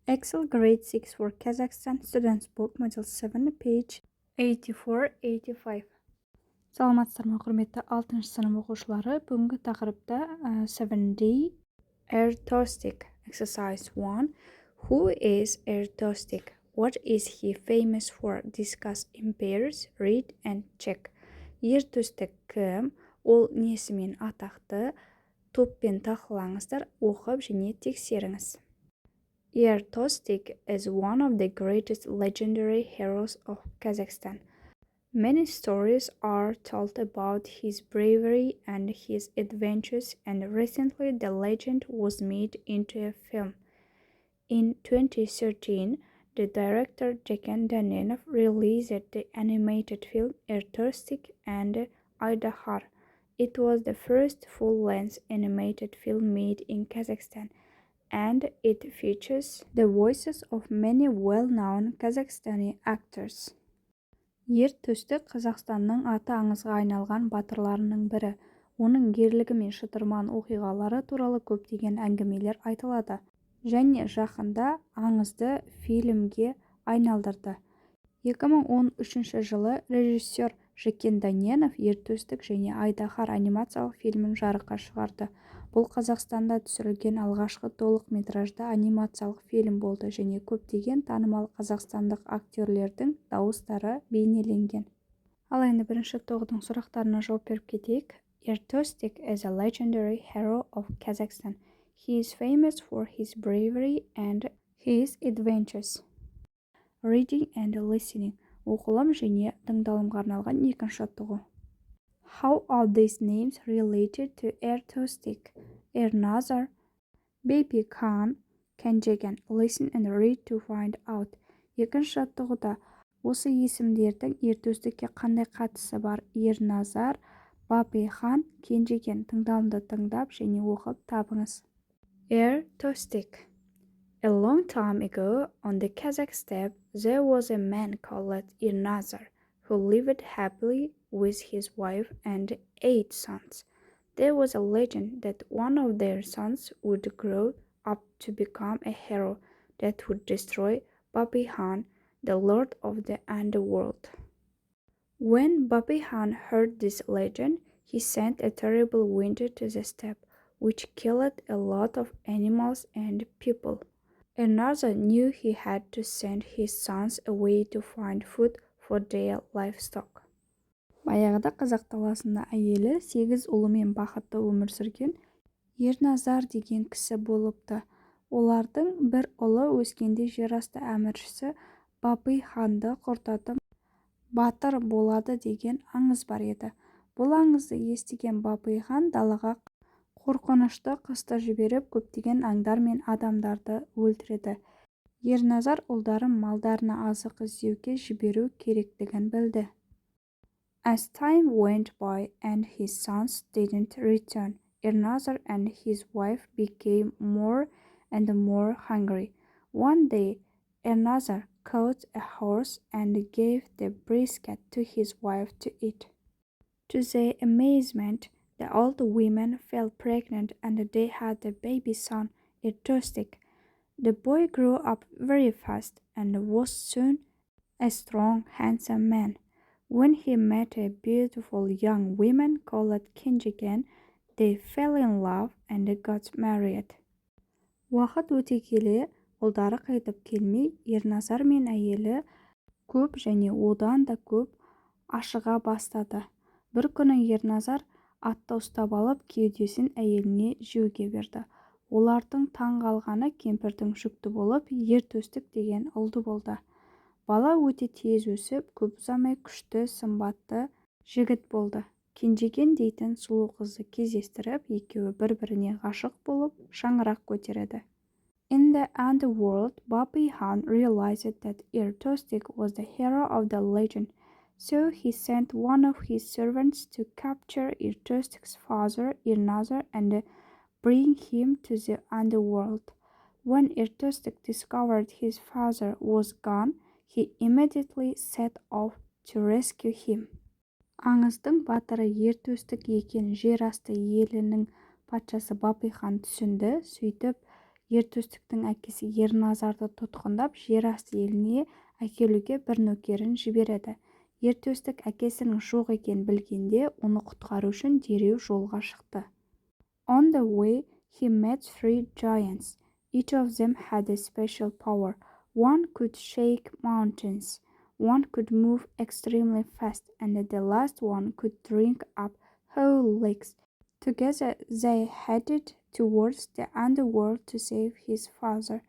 Excel Grade 6 for Kazakhstan Students Book Module 7 page 84-85. Саламатсыздар ма құрметті 6 сынып оқушылары. Бүгінгі тақырыпта 7D Er-Tostik Exercise 1. Who is Er-Tostik? What is he famous for? Discuss in pairs, read and check. Er-Tostik кім? Ол несімен атақты? Топпен талқылаңыздар, оқып және тексеріңіз. Er-Tostik is one of the greatest legendary heroes of Kazakhstan. Many stories are told about his bravery and his adventures, and recently the legend was made into a film. In 2013, the director Jakan Danenov released the animated film Er-Tostik and Aldar. It was the first full-length animated film made in Kazakhstan, and it features the voices of many well-known Kazakhstani actors. Er-Tostik Қазақстанның аты аңызға айналған батырларының бірі. Оның ерлігі мен шытырман оқиғалары туралы көптеген әңгімелер айтылады, және жақында аңызды фильмге айналдырды. 2013 жылы режиссер Jakan Danenov Er-Tostik және Aldar анимациялық фильмін жарыққа шығарды. Бұл Қазақстанда түсірілген алғашқы толықметражды анимациялық фильм болды және көптеген танымал қазақстандық актерлердің дауыстары бейнеленген. Ал енді бірінші тоғыздың сұрақтарына жауап беріп кетейік. Er-Tostik is a legendary hero of Kazakhstan. He is famous for his bravery and his adventures. Reading and listening. Оқылым және тыңдалымға арналған екінші жаттығу. How are these names related to Er-Tostik? Er-Nazar, Baby Khan, Kenjegan. Listen and read to find out. Екінші жаттығуда осы есімдердің Er-Tostikке қандай қатысы бар? Er-Nazar, Baby Khan, Kenjegan. Тыңдалымды тыңдап және оқып табыңыз. Er-Tostik. A long time ago, on the Kazakh steppe, there was a man called Er-Nazar, who lived happily with his wife and 8 sons. There was a legend that one of their sons would grow up to become a hero that would destroy Babi Khan, the lord of the underworld. When Babi Khan heard this legend, he sent a terrible winter to the steppe, which killed a lot of animals and people. Er-Nazar knew he had to send his sons away to find food for their livestock. Баяғыда қазақ даласында әйелі 8 ұлымен бақытты өмір сүрген Er-Nazar деген кісі болыпты. Олардың бір ұлы өскенде жерасты әміршісі Babi Khanды құртатын батыр болады деген аңыз бар еді. Бұл аңызды естіген Babi Khan далаға қорқынышты қысты жіберіп, көптеген аңдар мен адамдарды өлтіреді. Er-Nazar ұлдарын малдарына азық іздеуге жіберу керектігін білді. As time went by and his sons didn't return, Er-Nazar and his wife became more and more hungry. One day, Er-Nazar caught a horse and gave the brisket to his wife to eat. To their amazement, the old women fell pregnant and they had a baby son, Er-Tostik. The boy grew up very fast and was soon a strong, handsome man. When he met a beautiful young woman called Kenjegan, they fell in love and got married. Уақыт өте келе, ұлдары қайтып келмей, Er-Nazar мен әйелі көп және одан да көп ашыға бастады. Бір күні Er-Nazar атты ұстап алып, кеудесін әйеліне жеуге берді. Олардың таң қалғаны кемпірдің жүкті болып, Er-Tostik деген ұлды болды. Бала өте тез өсіп, көп ұзамай күшті, сымбатты жігіт болды. Kenjegan дейтін сұлу қызды кездестіріп, екеуі бір-біріне ғашық болып, шаңырақ көтереді. In the underworld, Babi Khan realized that Er-Tostik was the hero of the legend. So he sent one of his servants to capture Er-Tostik's father, Er-Nazar, and bring him to the underworld. When Er-Tostik discovered his father was gone, he immediately set off to rescue him. Аңыздың батыры Er-Tostik екен жер асты елінің патшасы Babi Khan түсінді, сөйтіп Er-Tostik'тің әкесі Ерназарды тұтқындап, жер асты еліне әкелуге бір нөкерін жібереді. Er-Tostik әкесінің жоқ екенін білгенде, оны құтқару үшін дереу жолға шықты. On the way, he met 3 giants. Each of them had a special power. One could shake mountains, one could move extremely fast, and the last one could drink up whole lakes. Together they headed towards the underworld to save his father.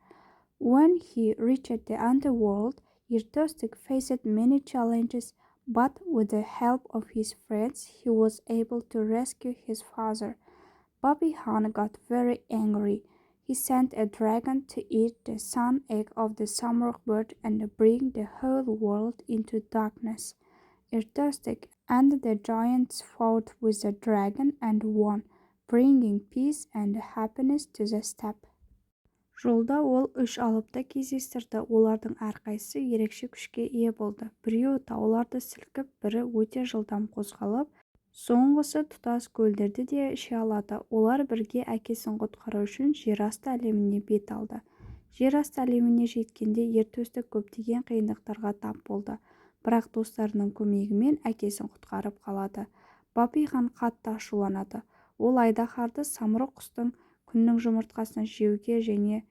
When he reached the underworld, Er-Tostik faced many challenges, but with the help of his friends, he was able to rescue his father. Bobby Han got very angry. He sent a dragon to eat the sun egg of the summer bird and bring the whole world into darkness. Er-Tostik and the giants fought with the dragon and won, bringing peace and happiness to the steppe. Жолда ол 3 алыпты кездестірді. Олардың әрқайсысы ерекше күшке ие болды. Біреуі тауларды сілкіп, бірі өте жылдам қозғалып, соңғысы тұтас көлдерді де іше алады. Олар бірге әкесін құтқару үшін жер асты әлеміне бет алды. Жер асты әлеміне жеткенде Er-Tostik көптеген қиындықтарға тап болды. Бірақ достарының көмегімен әкесін құтқарып қалады. Бобби хан қатты ашуланады. Ол айдаһарды самұрық құстың күннің жұмыртқасын жеуге және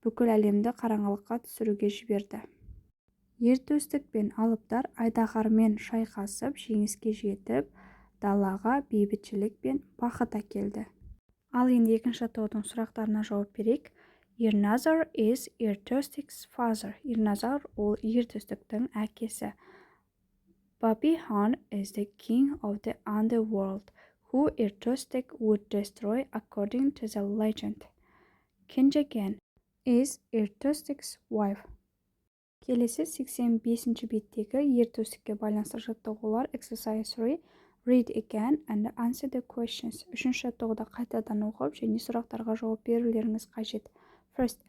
бүкіл әлемді қараңғылыққа түсіруге жіберді. Er-Tostik пен алыптар айдаһармен шайқасып, жеңіске жетіп, далаға бейбітшілік пен бақыт әкелді. Ал енді екінші таудың сұрақтарына жауап берейік. Ерназар is Er-Tostik's father. Ерназар ол Er-Tostik'тің әкесі. Bobby Han is the king of the underworld, who Er-Tostik would destroy according to the legend. Kenjigen is Er-Tostik's wife. Келесі 85-ші беттегі Er-Tostikке байланысты жаттығулар. Exercise 3. Read again and answer the questions. Үшінші жаттығуды қайтадан оқып және сұрақтарға жауап берулеріңіз қажет. First,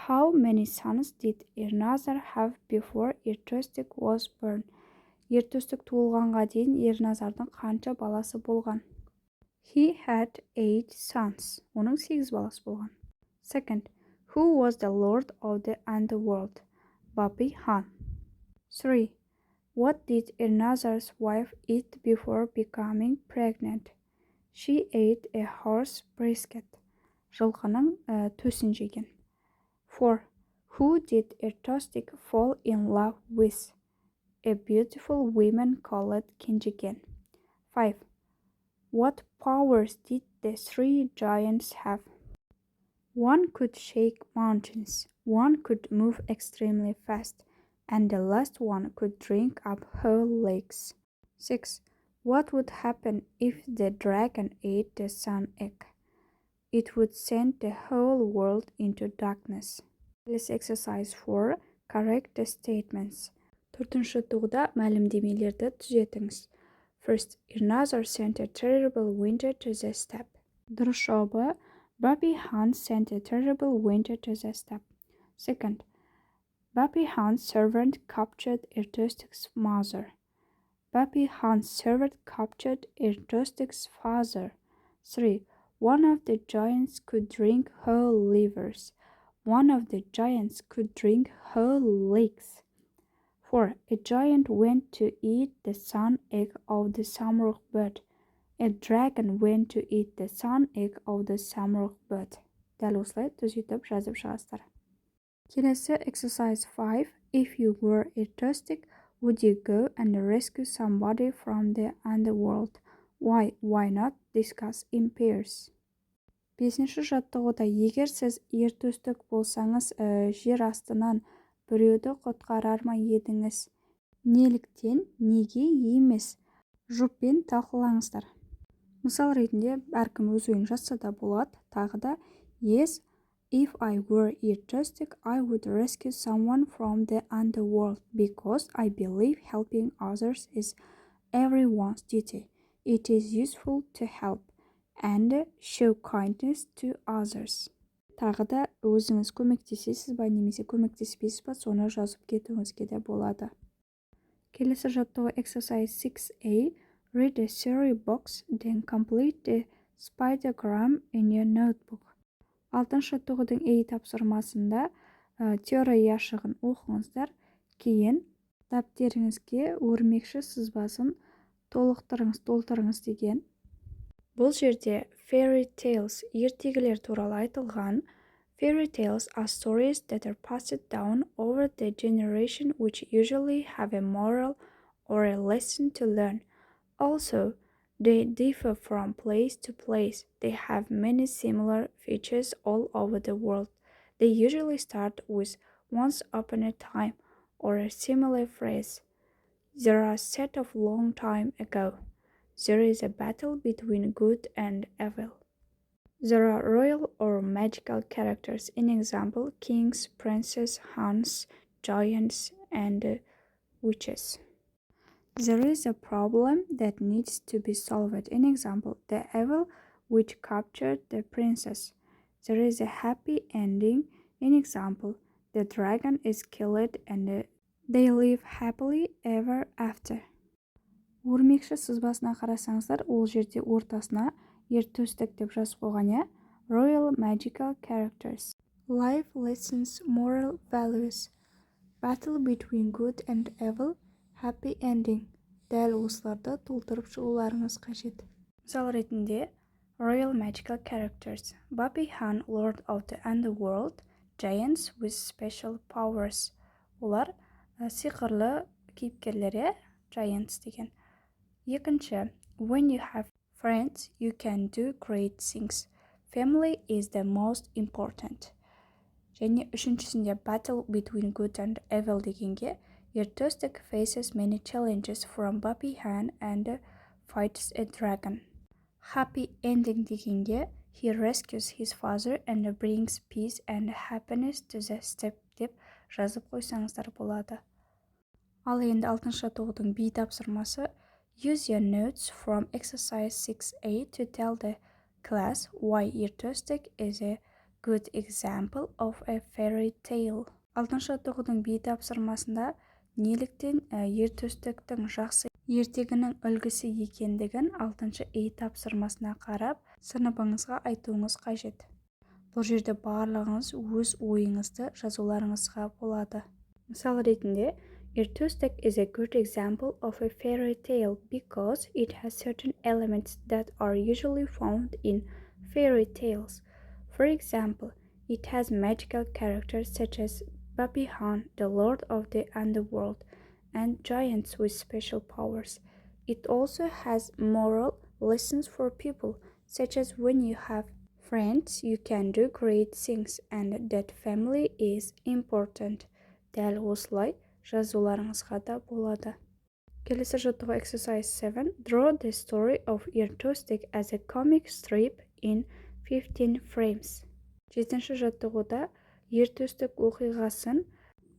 how many sons did Ерназар have before Er-Tostik was born? Er-Tostik туылғанға дейін Ерназардың қанша баласы болған? He had 8 sons. Оның 8 баласы болған. Second, who was the lord of the underworld? Bobby Han. 3. What did Ernazar's wife eat before becoming pregnant? She ate a horse brisket. Жылқының төсін жеген. 4. Who did Er-Tostik fall in love with? A beautiful woman called Kenjigen. 5. What powers did the 3 giants have? One could shake mountains, one could move extremely fast, and the last one could drink up whole lakes. 6. What would happen if the dragon ate the sun egg? It would send the whole world into darkness. Let's exercise 4. Correct the statements. Төртінші тоғда мәлімдемелерді түзетіңіз. First, Ernazar sent a terrible winter to the steppe. Дұрыс жауабы: Bobby Han sent a terrible winter to the steppe. Second, Bobby Han's servant captured Er-Tostik's mother. Bobby Han's servant captured Er-Tostik's father. 3. One of the giants could drink whole rivers. One of the giants could drink whole lakes. 4. A giant went to eat the sun egg of the summer bird. A dragon went to eat the sun egg of the summer bird. Дәл осылай түзетіп жазып шығасыздар. Келесі exercise 5. If you were Er-Tostik, would you go and rescue somebody from the underworld? Why not? Discuss in pairs. 5-ші жаттығуда егер сіз Er-Tostik болсаңыз, жер астынан біреуді құтқарар ма едіңіз? Неліктен, неге емес? Жұппен талқылаңыздар. Мысал ретінде әркім өз ойын жазса да болады. Тағы да Yes, if I were Er-Tostik, I would rescue someone from the underworld because I believe helping others is everyone's duty. It is useful to help and show kindness to others. Тағы да өзіңіз көмектесесіз ба немесе көмектеспейсіз ба, соны жазып кетуіңізге де болады. Келесі жаттығу exercise 6A. Read the theory box, then complete the spidergram in your notebook. 6 тоғудың A тапсырмасында теория яшығын оқыңыздар. Кейін дәптеріңізге өрмекші сызбасын толтырыңыз деген. Бұл жерде fairy tales ертегілер туралы айтылған. Fairy tales are stories that are passed down over the generation which usually have a moral or a lesson to learn. Also, they differ from place to place. They have many similar features all over the world. They usually start with once upon a time or a similar phrase. There are set of long time ago. There is a battle between good and evil. There are royal or magical characters, in example, kings, princes, Huns, giants, and witches. There is a problem that needs to be solved, in example, the evil witch captured the princess. There is a happy ending, in example, the dragon is killed and they live happily ever after. Өрмекші сызбасына қарасаңыздар, ол жерде ортасына Er-Tostik деп жазып қойған. Royal magical characters. Life lessons, moral values. Battle between good and evil, happy ending. Дәл осыларды толтырып шығуларыңыз қажет. Мысал ретінде, Royal magical characters. Babi Han, Lord of the Underworld, giants with special powers. Олар сиқырлы кейіпкерлері, giants деген. Екінші, when you have friends, you can do great things. Family is the most important. Және үшіншісінде battle between good and evil дегенге Er-Tostik faces many challenges from Babi Han and fights a dragon. Happy ending degenge he rescues his father and brings peace and happiness to the step деп жазып қойсаңыздар болады. Ал енді 6 тоғудың B тапсырмасы. Use your notes from exercise 6A to tell the class why Er-Tostik is a good example of a fairy tale. 6 тоғудың B тапсырмасында неліктен Er-Tostиктің жақсы ертегінің үлгісі екендігін 6 E тапсырмасына қарап сыныбыңызға айтуыңыз қажет. Бұл жерде барлығыңыз өз ойыңызды жазуларыңызға болады. Мысал ретінде, Er-Tostik is a good example of a fairy tale because it has certain elements that are usually found in fairy tales. For example, it has magical characters such as Babi Han, the Lord of the Underworld, and giants with special powers. It also has moral lessons for people, such as when you have friends, you can do great things, and that family is important. Дәл осылай жазуларыңызға да болады. Келесі жаттығу exercise 7. Draw the story of Er-Tostik as a comic strip in 15 frames. 7-ші жаттығуда Er-Tostik оқиғасын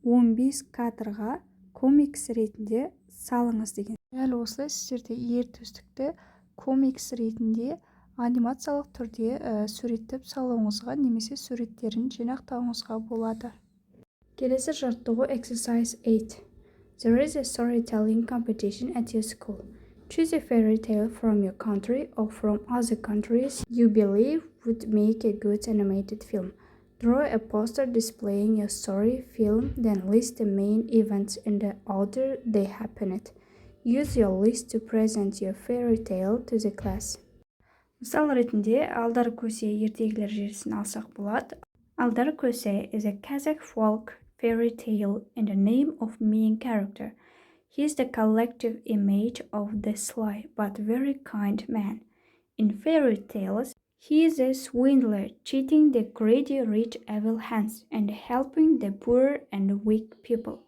15 кадрға комикс ретінде салыңыз деген. Дәл осылай сіздерде Er-Tostikті комикс ретінде анимациялық түрде суреттеп салуыңызға немесе суреттерін жинақтауыңызға болады. Келесі жаттығу exercise 8. There is a storytelling competition at your school. Choose a fairy tale from your country or from other countries you believe would make a good animated film. Draw a poster displaying your story film, then list the main events in the order they happened. Use your list to present your fairy tale to the class. Мысал ретінде, Aldar Kose ертегілер желісін алсақ болады. Aldar Kose is a Kazakh folk fairy tale in the name of main character. He is the collective image of the sly but very kind man. In fairy tales, he is a swindler, cheating the greedy rich evil hands and helping the poor and weak people.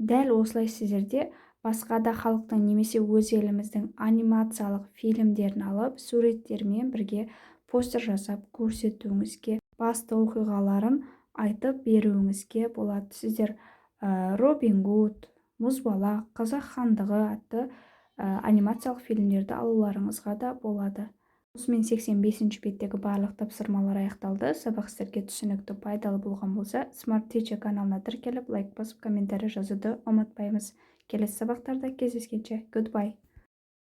Дәл осылай сіздерде басқа да халықтың немесе өз еліміздің анимациялық фильмдерін алып, суреттермен бірге постер жасап көрсетуіңізге, басты оқиғаларын айтып беруіңізге болады. Сіздер Робин Гуд, Мұзбалақ, Қазақ хандығы атты анимациялық фильмдерді алуларыңызға да болады. Осымен 85-ші беттегі барлық тапсырмалар аяқталды. Сабақ сіздерге түсінікті, пайдалы болған болса, Smart Teacher каналына тіркеліп, лайк басып, комментарий жазуды ұмытпаймыз. Келесі сабақтарда кездескенше, goodbye.